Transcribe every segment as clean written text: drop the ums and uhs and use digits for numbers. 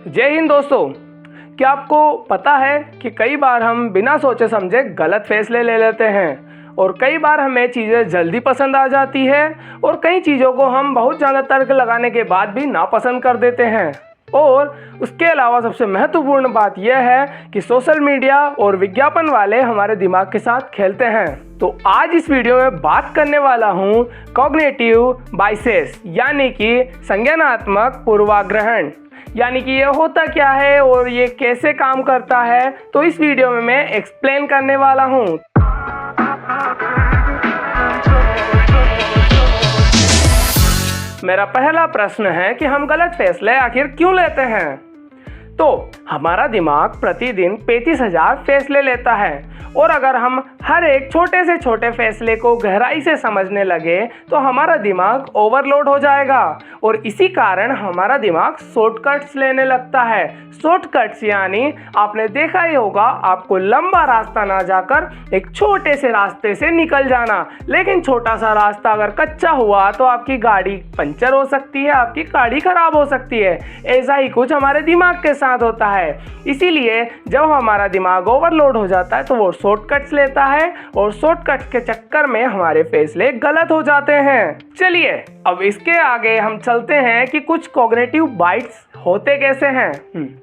जय हिंद दोस्तों। क्या आपको पता है कि कई बार हम बिना सोचे समझे गलत फैसले ले लेते हैं और कई बार हमें चीज़ें जल्दी पसंद आ जाती है और कई चीज़ों को हम बहुत ज़्यादा तर्क लगाने के बाद भी नापसंद कर देते हैं। और उसके अलावा सबसे महत्वपूर्ण बात यह है कि सोशल मीडिया और विज्ञापन वाले हमारे दिमाग के साथ खेलते हैं। तो आज इस वीडियो में बात करने वाला हूँ कॉग्निटिव बायसेस यानी कि संज्ञानात्मक पूर्वाग्रहण, यानी कि ये होता क्या है और ये कैसे काम करता है। तो इस वीडियो में मैं एक्सप्लेन करने वाला हूँ। मेरा पहला प्रश्न है कि हम गलत फैसले आखिर क्यों लेते हैं। तो हमारा दिमाग प्रतिदिन 35,000 फैसले लेता है और अगर हम हर एक छोटे से छोटे फैसले को गहराई से समझने लगे तो हमारा दिमाग ओवरलोड हो जाएगा और इसी कारण हमारा दिमाग शॉर्टकट्स लेने लगता है। शॉर्टकट्स यानी आपने देखा ही होगा, आपको लंबा रास्ता ना जाकर एक छोटे से रास्ते से निकल जाना, लेकिन छोटा सा रास्ता अगर कच्चा हुआ तो आपकी गाड़ी पंचर हो सकती है, आपकी गाड़ी खराब हो सकती है। ऐसा ही कुछ हमारे दिमाग के साथ होता है। इसीलिए जब हमारा दिमाग ओवरलोड हो जाता है तो वो शॉर्टकट्स लेता है और शॉर्टकट्स के चक्कर में हमारे फैसले गलत हो जाते हैं। चलिए अब इसके आगे हम चलते हैं कि कुछ कॉग्निटिव बाइट्स होते कैसे हैं।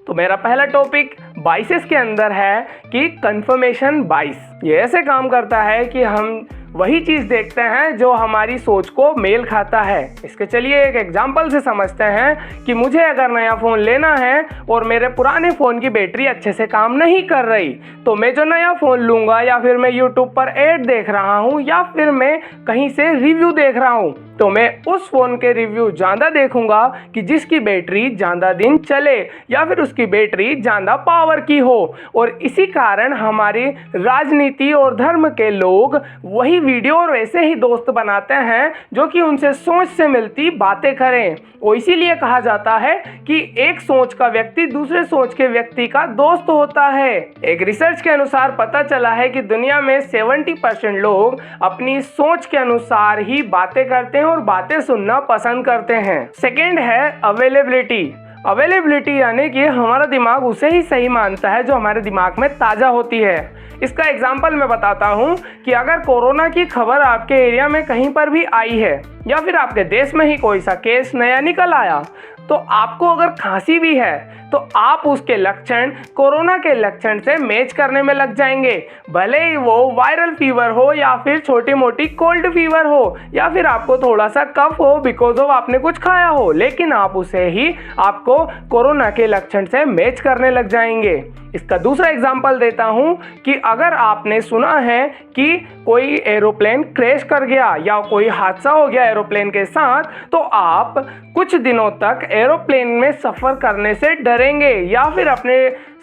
तो मेरा पहला टॉपिक बाइसेस के अंदर है कि कंफर्मेशन बाइस। ये ऐसे काम करता है कि हम वही चीज़ देखते हैं जो हमारी सोच को मेल खाता है। इसके चलिए एक एग्जांपल से समझते हैं कि मुझे अगर नया फ़ोन लेना है और मेरे पुराने फ़ोन की बैटरी अच्छे से काम नहीं कर रही, तो मैं जो नया फ़ोन लूँगा या फिर मैं यूट्यूब पर ऐड देख रहा हूँ या फिर मैं कहीं से रिव्यू देख रहा हूँ, तो मैं उस फ़ोन के रिव्यू ज़्यादा देखूंगा कि जिसकी बैटरी ज़्यादा दिन चले या फिर उसकी बैटरी ज़्यादा पावर की हो। और इसी कारण हमारी राजनीति और धर्म के लोग वही वीडियो और वैसे ही दोस्त बनाते हैं जो कि उनसे सोच से मिलती बातें करें। और इसीलिए कहा जाता है कि एक सोच का व्यक्ति दूसरे सोच के व्यक्ति का दोस्त होता है। एक रिसर्च के अनुसार पता चला है कि दुनिया में 70% लोग अपनी सोच के अनुसार ही बातें करते हैं और बातें सुनना पसंद करते हैं। सेकेंड है अवेलेबिलिटी। अवेलेबिलिटी यानी कि हमारा दिमाग उसे ही सही मानता है जो हमारे दिमाग में ताज़ा होती है। इसका एग्जाम्पल मैं बताता हूँ कि अगर कोरोना की खबर आपके एरिया में कहीं पर भी आई है या फिर आपके देश में ही कोई सा केस नया निकल आया, तो आपको अगर खांसी भी है तो आप उसके लक्षण कोरोना के लक्षण से मैच करने में लग जाएंगे, भले ही वो वायरल फीवर हो या फिर छोटी मोटी कोल्ड फीवर हो या फिर आपको थोड़ा सा कफ हो बिकॉज ऑफ आपने कुछ खाया हो, लेकिन आप उसे ही आपको कोरोना के लक्षण से मैच करने लग जाएंगे। इसका दूसरा एग्जाम्पल देता हूँ कि अगर आपने सुना है कि कोई एरोप्लेन क्रैश कर गया या कोई हादसा हो गया एरोप्लेन के साथ, तो आप कुछ दिनों तक एरोप्लेन में सफ़र करने से डरेंगे या फिर अपने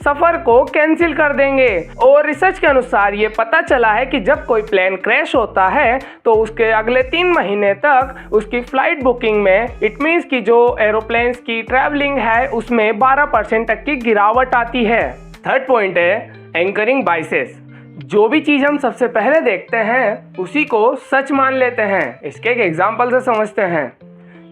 सफ़र को कैंसिल कर देंगे। और रिसर्च के अनुसार ये पता चला है कि जब कोई प्लेन क्रैश होता है तो उसके अगले 3 महीने तक उसकी फ़्लाइट बुकिंग में इट मीन्स कि जो एरोप्लेन्स की ट्रैवलिंग है उसमें 12% तक की गिरावट आती है। थर्ड पॉइंट है एंकरिंग बाइसेस। जो भी चीज़ हम सबसे पहले देखते हैं उसी को सच मान लेते हैं। इसके एक एग्जाम्पल से समझते हैं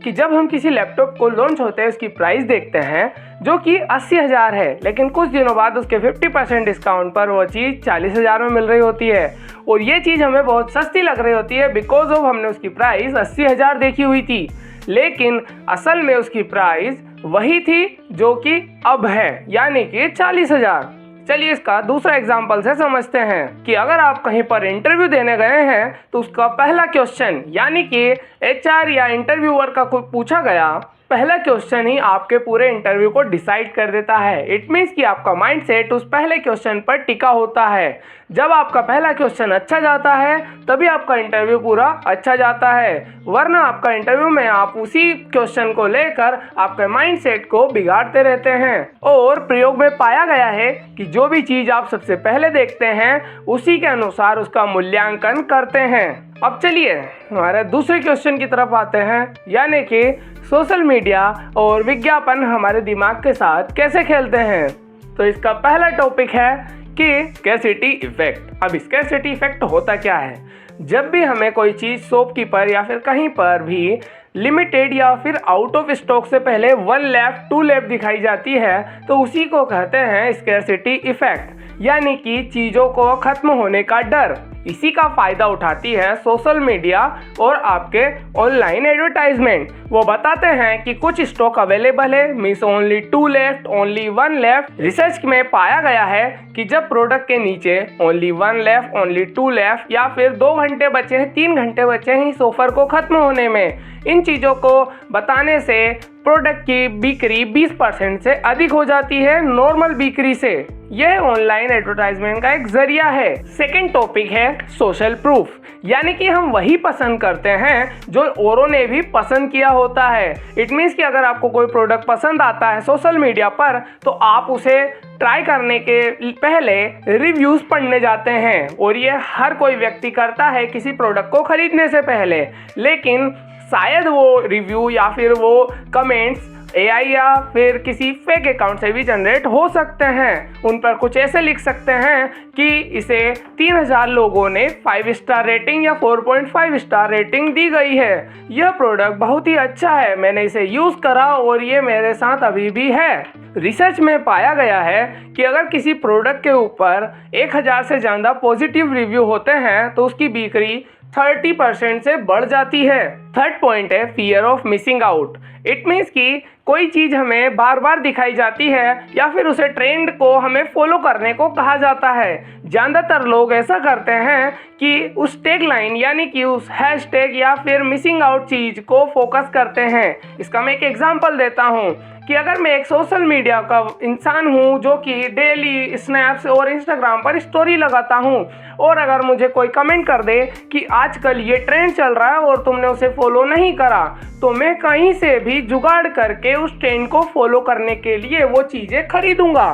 कि जब हम किसी लैपटॉप को लॉन्च होते हैं उसकी प्राइस देखते हैं जो कि 80,000 है, लेकिन कुछ दिनों बाद उसके 50% डिस्काउंट पर वो चीज़ 40,000 में मिल रही होती है और ये चीज़ हमें बहुत सस्ती लग रही होती है बिकॉज ऑफ हमने उसकी प्राइस 80,000 देखी हुई थी, लेकिन असल में उसकी प्राइस वही थी जो कि अब है, यानी कि 40,000। चलिए इसका दूसरा एग्जाम्पल से समझते हैं कि अगर आप कहीं पर इंटरव्यू देने गए हैं तो उसका पहला क्वेश्चन यानी कि HR या इंटरव्यूअर का कोई पूछा गया पहला क्वेश्चन ही आपके पूरे इंटरव्यू को डिसाइड कर देता है। इट मीन्स कि आपका माइंडसेट उस पहले क्वेश्चन पर टिका होता है। जब आपका पहला क्वेश्चन अच्छा जाता है तभी आपका इंटरव्यू पूरा अच्छा जाता है, वरना आपका इंटरव्यू में आप उसी क्वेश्चन को लेकर आपके माइंडसेट को बिगाड़ते रहते हैं। और प्रयोग में पाया गया है कि जो भी चीज़ आप सबसे पहले देखते हैं उसी के अनुसार उसका मूल्यांकन करते हैं। अब चलिए हमारे दूसरे क्वेश्चन की तरफ आते हैं, यानी कि सोशल मीडिया और विज्ञापन हमारे दिमाग के साथ कैसे खेलते हैं। तो इसका पहला टॉपिक है कि स्कैरसिटी इफेक्ट। अब स्कैरसिटी इफेक्ट होता क्या है? जब भी हमें कोई चीज़ शॉपकीपर या फिर कहीं पर भी लिमिटेड या फिर आउट ऑफ स्टॉक से पहले 1 लेफ्ट 2 लेफ्ट दिखाई जाती है तो उसी को कहते हैं स्कैरसिटी इफेक्ट, यानी कि चीज़ों को खत्म होने का डर। इसी का फायदा उठाती है सोशल मीडिया और आपके ऑनलाइन एडवर्टाइजमेंट। वो बताते हैं कि कुछ स्टॉक अवेलेबल है, means only 2 left, only 1 left. Research में पाया गया है कि जब प्रोडक्ट के नीचे ओनली 1 लेफ्ट, ओनली 2 लेफ्ट या फिर 2 घंटे बचे हैं, 3 घंटे बचे हैं इस ऑफर को खत्म होने में, इन चीज़ों को बताने से प्रोडक्ट की बिक्री 20% से अधिक हो जाती है नॉर्मल बिक्री से। यह ऑनलाइन एडवर्टाइजमेंट का एक जरिया है। सेकंड टॉपिक है सोशल प्रूफ, यानी कि हम वही पसंद करते हैं जो औरों ने भी पसंद किया होता है। इट मीन्स कि अगर आपको कोई प्रोडक्ट पसंद आता है सोशल मीडिया पर तो आप उसे ट्राई करने के पहले रिव्यूज़ पढ़ने जाते हैं, और ये हर कोई व्यक्ति करता है किसी प्रोडक्ट को खरीदने से पहले। लेकिन शायद वो रिव्यू या फिर वो कमेंट्स AI या फिर किसी फेक अकाउंट से भी जनरेट हो सकते हैं। उन पर कुछ ऐसे लिख सकते हैं कि इसे 3000 लोगों ने 5 स्टार रेटिंग या 4.5 स्टार रेटिंग दी गई है। यह प्रोडक्ट बहुत ही अच्छा है, मैंने इसे यूज़ करा और ये मेरे साथ अभी भी है। रिसर्च में पाया गया है कि अगर किसी प्रोडक्ट के ऊपर 1000 से ज़्यादा पॉजिटिव रिव्यू होते हैं तो उसकी बिक्री 30% से बढ़ जाती है। थर्ड पॉइंट है fear of missing out. It means कि कोई चीज़ हमें बार बार दिखाई जाती है या फिर उसे ट्रेंड को हमें फॉलो करने को कहा जाता है। ज़्यादातर लोग ऐसा करते हैं कि उस टैग लाइन यानी कि उस हैशटैग या फिर मिसिंग आउट चीज़ को फोकस करते हैं। इसका मैं एक एग्जांपल देता हूँ कि अगर मैं एक सोशल मीडिया का इंसान हूँ जो कि डेली स्नैप्स और इंस्टाग्राम पर स्टोरी लगाता हूँ, और अगर मुझे कोई कमेंट कर दे कि आजकल ये ट्रेंड चल रहा है और तुमने उसे फॉलो नहीं करा, तो मैं कहीं से भी जुगाड़ करके उस ट्रेंड को फॉलो करने के लिए वो चीज़ें खरीदूंगा।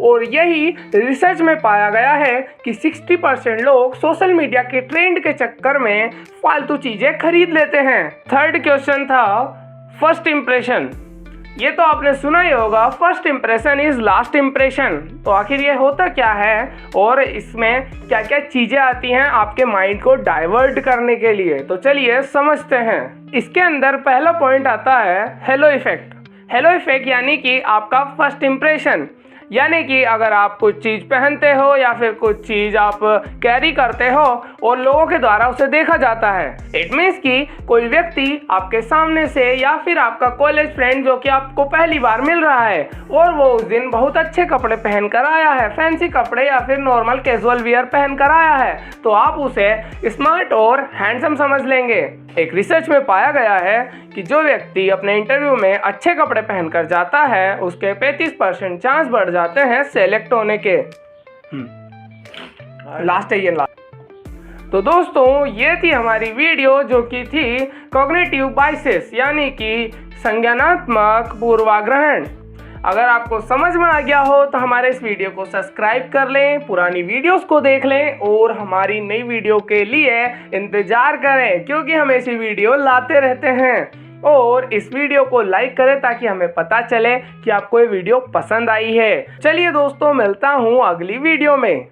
और यही रिसर्च में पाया गया है कि 60% लोग सोशल मीडिया के ट्रेंड के चक्कर में फालतू चीज़ें खरीद लेते हैं। थर्ड क्वेश्चन था फर्स्ट इम्प्रेशन। ये तो आपने सुना ही होगा, first impression is last impression. तो आखिर ये होता क्या है और इसमें क्या क्या चीज़ें आती हैं आपके माइंड को डाइवर्ट करने के लिए, तो चलिए समझते हैं। इसके अंदर पहला पॉइंट आता है हेलो इफेक्ट। हेलो इफेक्ट यानी कि आपका फर्स्ट इम्प्रेशन, यानी कि अगर आप कुछ चीज़ पहनते हो या फिर कुछ चीज़ आप कैरी करते हो और लोगों के द्वारा उसे देखा जाता है, इट मीन्स कि कोई व्यक्ति आपके सामने से या फिर आपका कॉलेज फ्रेंड जो कि आपको पहली बार मिल रहा है और वो उस दिन बहुत अच्छे कपड़े पहन कर आया है, फैंसी कपड़े या फिर नॉर्मल कैजुअल वियर पहन कर आया है, तो आप उसे स्मार्ट और हैंडसम समझ लेंगे। एक रिसर्च में पाया गया है कि जो व्यक्ति अपने इंटरव्यू में अच्छे कपड़े पहनकर जाता है उसके 35% चांस बढ़ जाते हैं सेलेक्ट होने के। लास्ट है ये लास्ट। तो दोस्तों ये थी हमारी वीडियो जो कि थी कॉग्निटिव बायसेस, यानी कि संज्ञानात्मक पूर्वाग्रहण। अगर आपको समझ में आ गया हो तो हमारे इस वीडियो को सब्सक्राइब कर लें, पुरानी वीडियोस को देख लें और हमारी नई वीडियो के लिए इंतजार करें, क्योंकि हम ऐसी वीडियो लाते रहते हैं। और इस वीडियो को लाइक करें ताकि हमें पता चले कि आपको ये वीडियो पसंद आई है। चलिए दोस्तों, मिलता हूँ अगली वीडियो में।